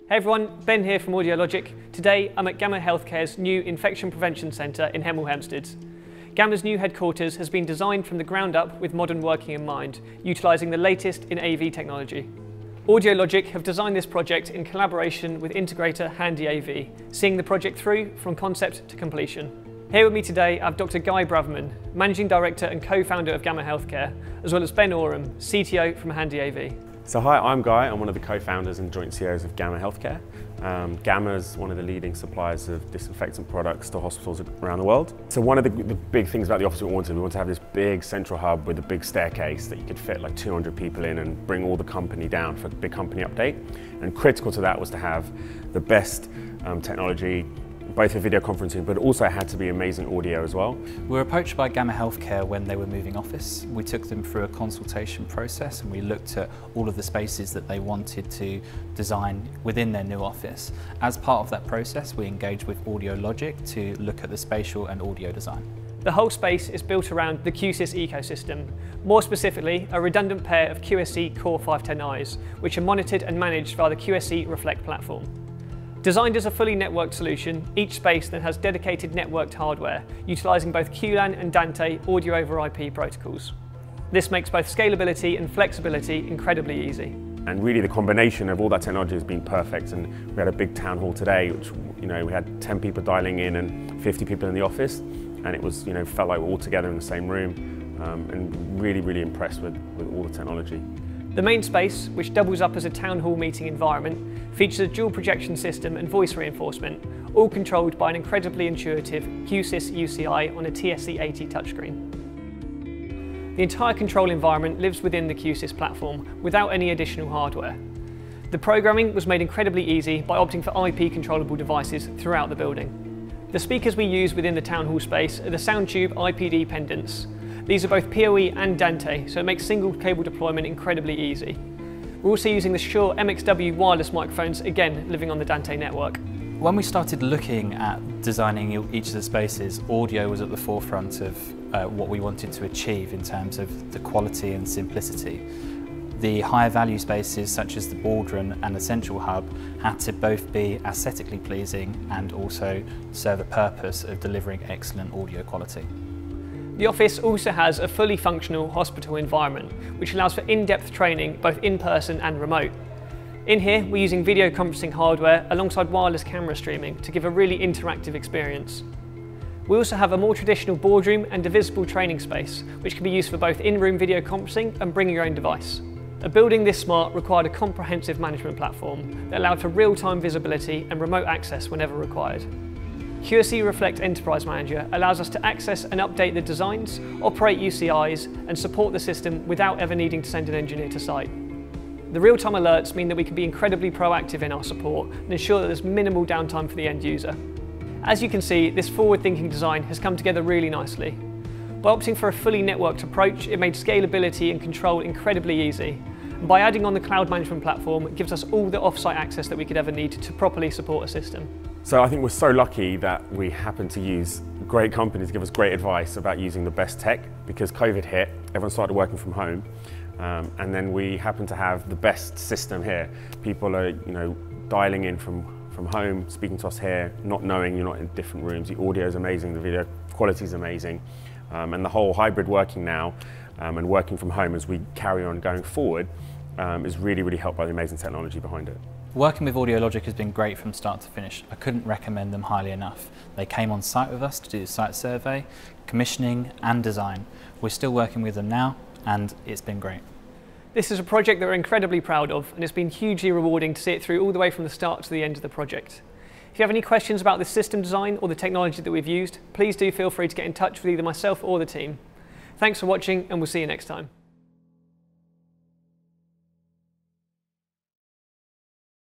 Hey everyone, Ben here from Audiologic. Today I'm at GAMA Healthcare's new Infection Prevention Centre in Hemel Hempstead. GAMA's new headquarters has been designed from the ground up with modern working in mind, utilising the latest in AV technology. Audiologic have designed this project in collaboration with integrator Handy AV, seeing the project through from concept to completion. Here with me today I have Dr. Guy Braverman, Managing Director and Co-founder of GAMA Healthcare, as well as Ben Oram, CTO from Handy AV. So hi, I'm Guy. I'm one of the co-founders and joint CEOs of GAMA Healthcare. GAMA is one of the leading suppliers of disinfectant products to hospitals around the world. So one of the big things about the office we want to have this big central hub with a big staircase that you could fit like 200 people in and bring all the company down for a big company update. And critical to that was to have the best technology, both for video conferencing, but also it had to be amazing audio as well. We were approached by GAMA Healthcare when they were moving office. We took them through a consultation process and we looked at all of the spaces that they wanted to design within their new office. As part of that process, we engaged with Audiologic to look at the spatial and audio design. The whole space is built around the QSIS ecosystem, more specifically a redundant pair of QSC Core 510Is, which are monitored and managed via the QSC Reflect platform. Designed as a fully networked solution, each space then has dedicated networked hardware, utilising both QLAN and Dante audio over IP protocols. This makes both scalability and flexibility incredibly easy. And really the combination of all that technology has been perfect, and we had a big town hall today, which we had 10 people dialing in and 50 people in the office, and it was felt like we're all together in the same room, and really impressed with all the technology. The main space, which doubles up as a town hall meeting environment, features a dual projection system and voice reinforcement, all controlled by an incredibly intuitive QSIS UCI on a TSC80 touchscreen. The entire control environment lives within the QSIS platform without any additional hardware. The programming was made incredibly easy by opting for IP controllable devices throughout the building. The speakers we use within the town hall space are the SoundTube IPD pendants. These are both PoE and Dante, so it makes single cable deployment incredibly easy. We're also using the Shure MXW wireless microphones, again living on the Dante network. When we started looking at designing each of the spaces, audio was at the forefront of what we wanted to achieve in terms of the quality and simplicity. The higher value spaces such as the boardroom and the central hub had to both be aesthetically pleasing and also serve a purpose of delivering excellent audio quality. The office also has a fully functional hospital environment, which allows for in-depth training both in person and remote. In here, we're using video conferencing hardware alongside wireless camera streaming to give a really interactive experience. We also have a more traditional boardroom and divisible training space, which can be used for both in-room video conferencing and bring your own device. A building this smart required a comprehensive management platform that allowed for real-time visibility and remote access whenever required. QSC Reflect Enterprise Manager allows us to access and update the designs, operate UCIs and support the system without ever needing to send an engineer to site. The real-time alerts mean that we can be incredibly proactive in our support and ensure that there's minimal downtime for the end user. As you can see, this forward-thinking design has come together really nicely. By opting for a fully networked approach, it made scalability and control incredibly easy. And by adding on the cloud management platform, it gives us all the off-site access that we could ever need to properly support a system. So I think we're so lucky that we happen to use great companies to give us great advice about using the best tech, because COVID hit, everyone started working from home, and then we happen to have the best system here. People are dialing in from home, speaking to us here, not knowing you're not in different rooms. The audio is amazing, the video quality is amazing, and the whole hybrid working now and working from home as we carry on going forward is really helped by the amazing technology behind it. Working with Audiologic has been great from start to finish. I couldn't recommend them highly enough. They came on site with us to do the site survey, commissioning and design. We're still working with them now and it's been great. This is a project that we're incredibly proud of, and it's been hugely rewarding to see it through all the way from the start to the end of the project. If you have any questions about the system design or the technology that we've used, please do feel free to get in touch with either myself or the team. Thanks for watching, and we'll see you next time.